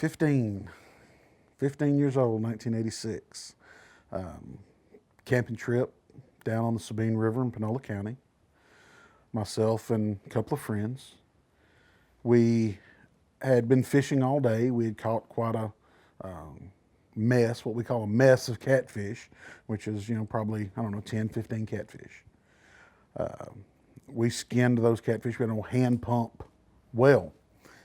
15, 15 years old, 1986. Camping trip down on the Sabine River in Panola County. Myself and a couple of friends. We had been fishing all day. We had caught quite a mess, what we call a mess of catfish, which is, probably, I don't know, 10, 15 catfish. We skinned those catfish. We had a hand pump well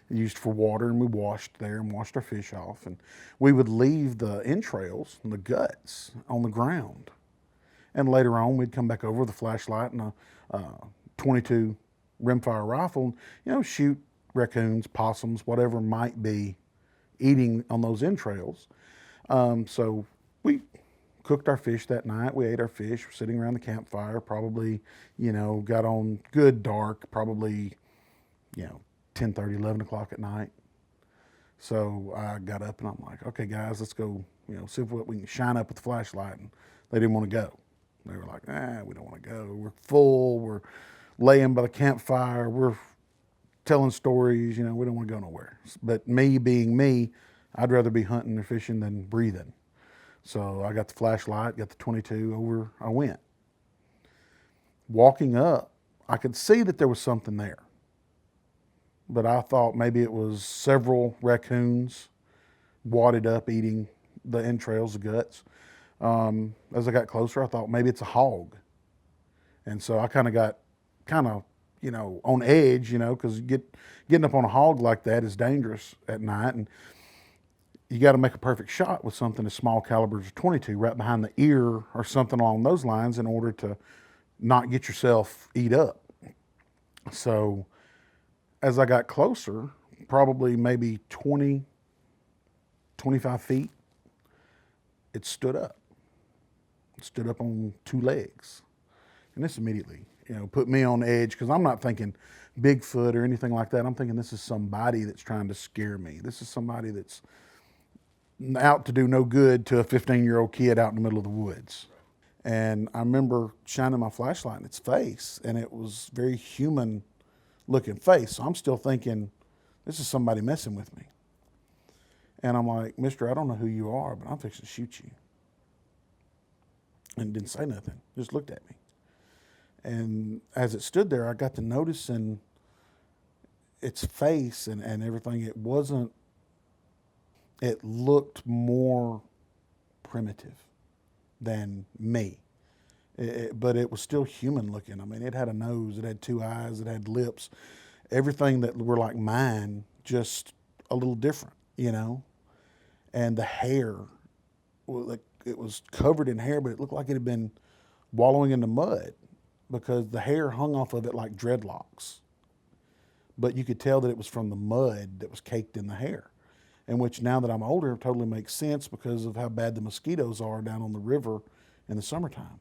used for water, and we washed there and washed our fish off. And we would leave the entrails and the guts on the ground. And later on, we'd come back over with a flashlight and a 22 rimfire rifle, shoot raccoons, possums, whatever might be eating on those entrails. So we cooked our fish that night. We ate our fish. We're sitting around the campfire, probably, got on good dark, probably, 10:30, 11 o'clock at night. So I got up and I'm like, okay, guys, let's go, see what we can shine up with the flashlight. And they didn't want to go. They were like, we don't want to go. We're full. We're laying by the campfire. We're telling stories. We don't want to go nowhere. But me being me, I'd rather be hunting or fishing than breathing. So I got the flashlight, got the 22 over, I went. Walking up, I could see that there was something there. But I thought maybe it was several raccoons wadded up eating the entrails, the guts. As I got closer, I thought maybe it's a hog. And so I got on edge, because getting up on a hog like that is dangerous at night. And you got to make a perfect shot with something as small caliber as a 22 right behind the ear or something along those lines in order to not get yourself eat up. So as I got closer, probably maybe 20, 25 feet, it stood up. It stood up on two legs. And this immediately, put me on edge, because I'm not thinking Bigfoot or anything like that. I'm thinking this is somebody that's trying to scare me. This is somebody that's out to do no good to a 15-year-old kid out in the middle of the woods. And I remember shining my flashlight in its face, and it was very human looking face. So I'm still thinking, this is somebody messing with me. And I'm like, mister, I don't know who you are, but I'm fixing to shoot you. And didn't say nothing, just looked at me. And as it stood there, I got to noticing its face and everything. It looked more primitive than me. But it was still human looking. I mean, it had a nose, it had two eyes, it had lips, everything that were like mine, just a little different, And the hair, it was covered in hair, but it looked like it had been wallowing in the mud because the hair hung off of it like dreadlocks. But you could tell that it was from the mud that was caked in the hair. And which, now that I'm older, totally makes sense because of how bad the mosquitoes are down on the river in the summertime.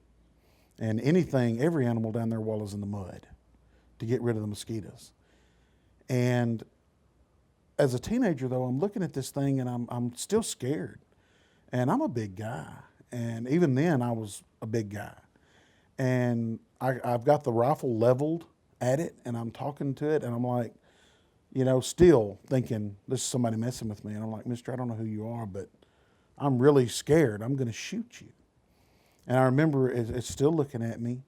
And every animal down there wallows in the mud to get rid of the mosquitoes. And as a teenager, though, I'm looking at this thing and I'm still scared. And I'm a big guy. And even then, I was a big guy. And I've got the rifle leveled at it, and I'm talking to it, and I'm like, still thinking, this is somebody messing with me. And I'm like, mister, I don't know who you are, but I'm really scared. I'm going to shoot you. And I remember it's still looking at me,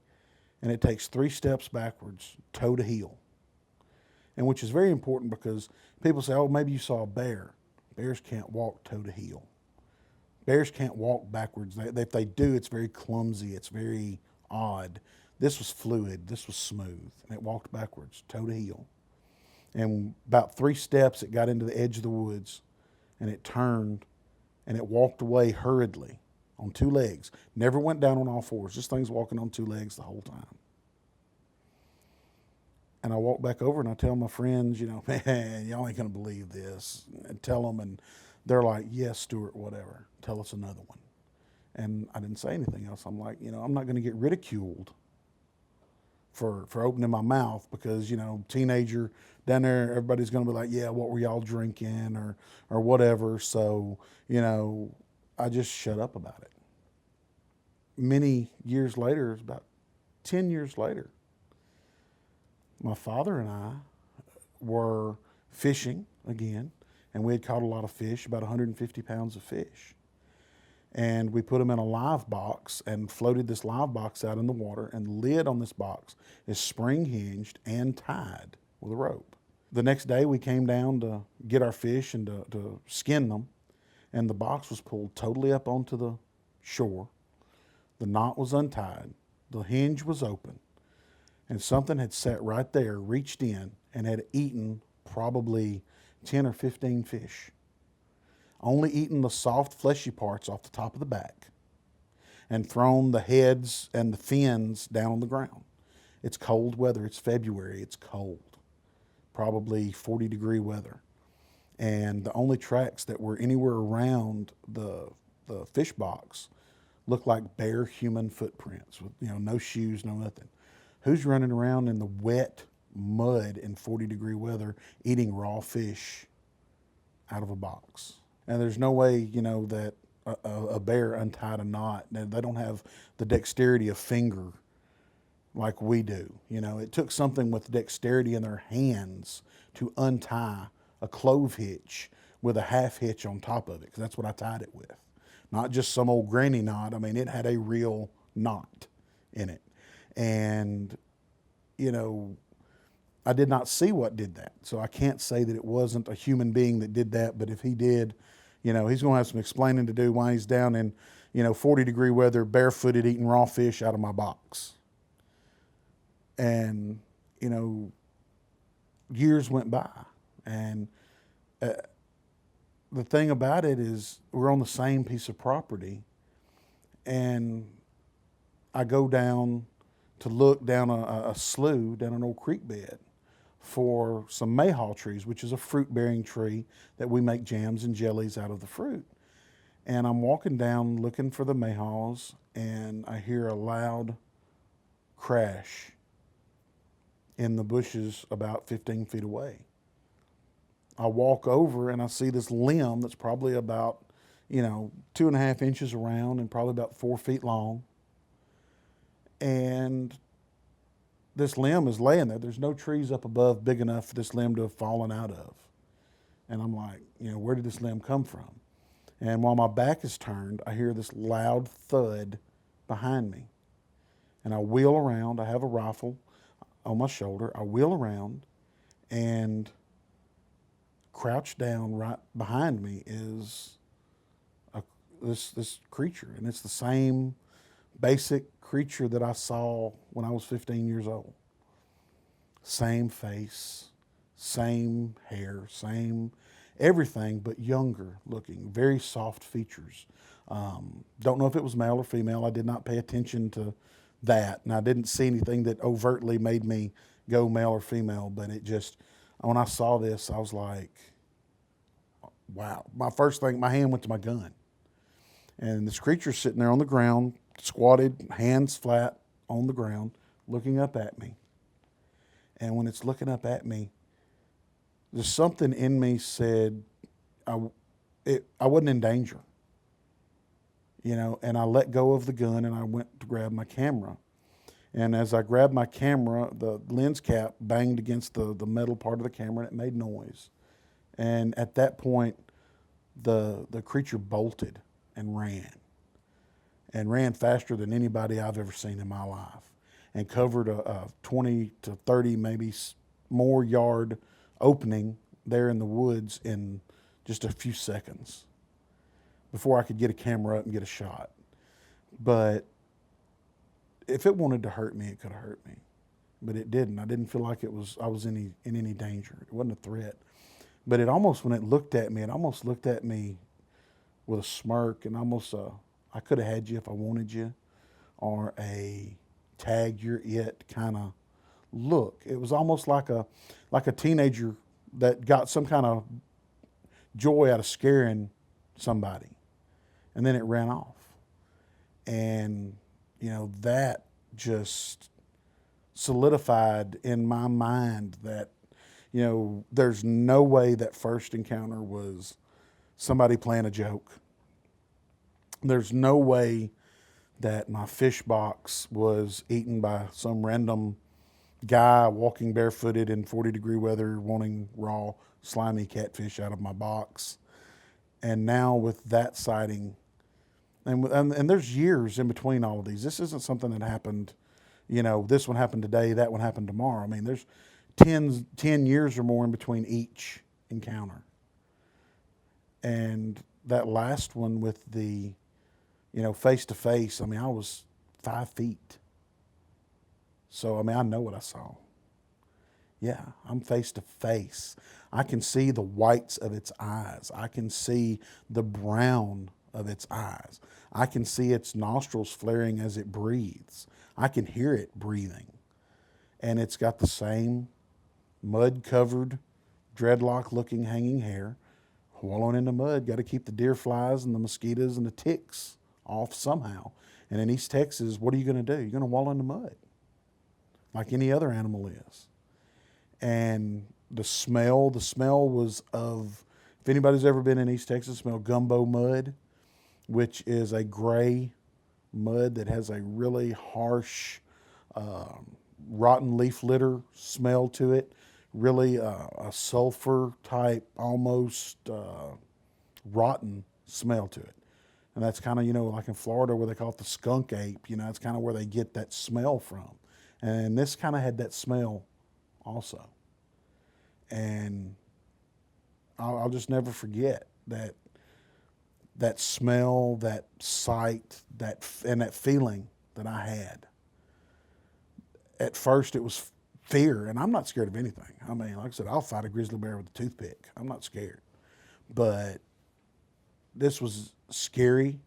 and it takes 3 steps backwards, toe to heel. And which is very important because people say, oh, maybe you saw a bear. Bears can't walk toe to heel. Bears can't walk backwards. If they do, it's very clumsy. It's very odd. This was fluid. This was smooth. And it walked backwards, toe to heel. And about 3 steps, it got into the edge of the woods, and it turned, and it walked away hurriedly on 2 legs. Never went down on all 4s. This thing's walking on 2 legs the whole time. And I walk back over and I tell my friends, man, y'all ain't going to believe this. And tell them, and they're like, yes, Stewart, whatever. Tell us another one. And I didn't say anything else. I'm like, I'm not going to get ridiculed for opening my mouth because, teenager down there, everybody's going to be like, yeah, what were y'all drinking or whatever. So, I just shut up about it. Many years later, about 10 years later, my father and I were fishing again, And we had caught a lot of fish, about 150 pounds of fish. And we put them in a live box and floated this live box out in the water, and the lid on this box is spring hinged and tied with a rope. The next day we came down to get our fish and to skin them, and the box was pulled totally up onto the shore. The knot was untied, the hinge was open, and something had sat right there, reached in, and had eaten probably 10 or 15 fish. Only eaten the soft, fleshy parts off the top of the back, and thrown the heads and the fins down on the ground. It's cold weather. It's February. It's cold. Probably 40-degree weather. And the only tracks that were anywhere around the fish box looked like bare human footprints with, no shoes, no nothing. Who's running around in the wet mud in 40-degree weather eating raw fish out of a box? And there's no way, that a bear untied a knot. They don't have the dexterity of finger like we do. It took something with dexterity in their hands to untie a clove hitch with a half hitch on top of it, because that's what I tied it with. Not just some old granny knot. I mean, it had a real knot in it. And, I did not see what did that. So I can't say that it wasn't a human being that did that, but if he did, he's going to have some explaining to do why he's down in, 40-degree weather, barefooted, eating raw fish out of my box. And, years went by. And the thing about it is we're on the same piece of property. And I go down to look down a slough, down an old creek bed, for some mayhaw trees, which is a fruit-bearing tree that we make jams and jellies out of the fruit. And I'm walking down looking for the mayhaws, and I hear a loud crash in the bushes about 15 feet away. I walk over and I see this limb that's probably about, 2.5 inches around and probably about 4 feet long. And this limb is laying there. There's no trees up above big enough for this limb to have fallen out of. And I'm like, where did this limb come from? And while my back is turned, I hear this loud thud behind me. And I wheel around. I have a rifle on my shoulder. I wheel around, and crouched down right behind me is this creature. And it's the same basic creature that I saw when I was 15 years old. Same face, same hair, same everything, but younger looking, very soft features. Don't know if it was male or female. I did not pay attention to that, and I didn't see anything that overtly made me go male or female, but it just, when I saw this, I was like, wow. My first thing, my hand went to my gun. And this creature's sitting there on the ground, squatted, hands flat on the ground, looking up at me. And when it's looking up at me, there's something in me said I wasn't in danger. And I let go of the gun and I went to grab my camera. And as I grabbed my camera, the lens cap banged against the metal part of the camera and it made noise. And at that point, the creature bolted and ran faster than anybody I've ever seen in my life, and covered a 20 to 30, maybe more yard opening there in the woods in just a few seconds before I could get a camera up and get a shot. But if it wanted to hurt me, it could have hurt me, but it didn't. I didn't feel like I was in any danger. It wasn't a threat. But it almost, when it looked at me, with a smirk, and almost I could have had you if I wanted you, or a tag you're it kind of look. It was almost like a teenager that got some kind of joy out of scaring somebody, and then it ran off. And that just solidified in my mind that there's no way that first encounter was somebody playing a joke. There's no way that my fish box was eaten by some random guy walking barefooted in 40-degree weather wanting raw slimy catfish out of my box. And now with that sighting, and there's years in between all of these. This isn't something that happened, this one happened today, that one happened tomorrow. I mean, there's 10 years or more in between each encounter. And that last one with the, face to face, I mean, I was 5 feet. So, I mean, I know what I saw. Yeah, I'm face to face. I can see the whites of its eyes. I can see the brown of its eyes. I can see its nostrils flaring as it breathes. I can hear it breathing. And it's got the same mud-covered, dreadlock-looking hanging hair, wallowing in the mud. Got to keep the deer flies and the mosquitoes and the ticks off somehow. And in East Texas, what are you going to do? You're going to wallow in the mud like any other animal is. And the smell was of, if anybody's ever been in East Texas, smell gumbo mud, which is a gray mud that has a really harsh, rotten leaf litter smell to it. Really a sulfur type, almost rotten smell to it. And that's kind of, like in Florida where they call it the skunk ape, it's kind of where they get that smell from. And this kind of had that smell also. And I'll just never forget that smell, that sight, and that feeling that I had. At first it was fear, and I'm not scared of anything. I mean, like I said, I'll fight a grizzly bear with a toothpick. I'm not scared. But this was scary,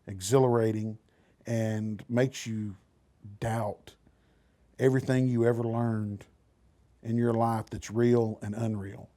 exhilarating, and makes you doubt everything you ever learned in your life that's real and unreal.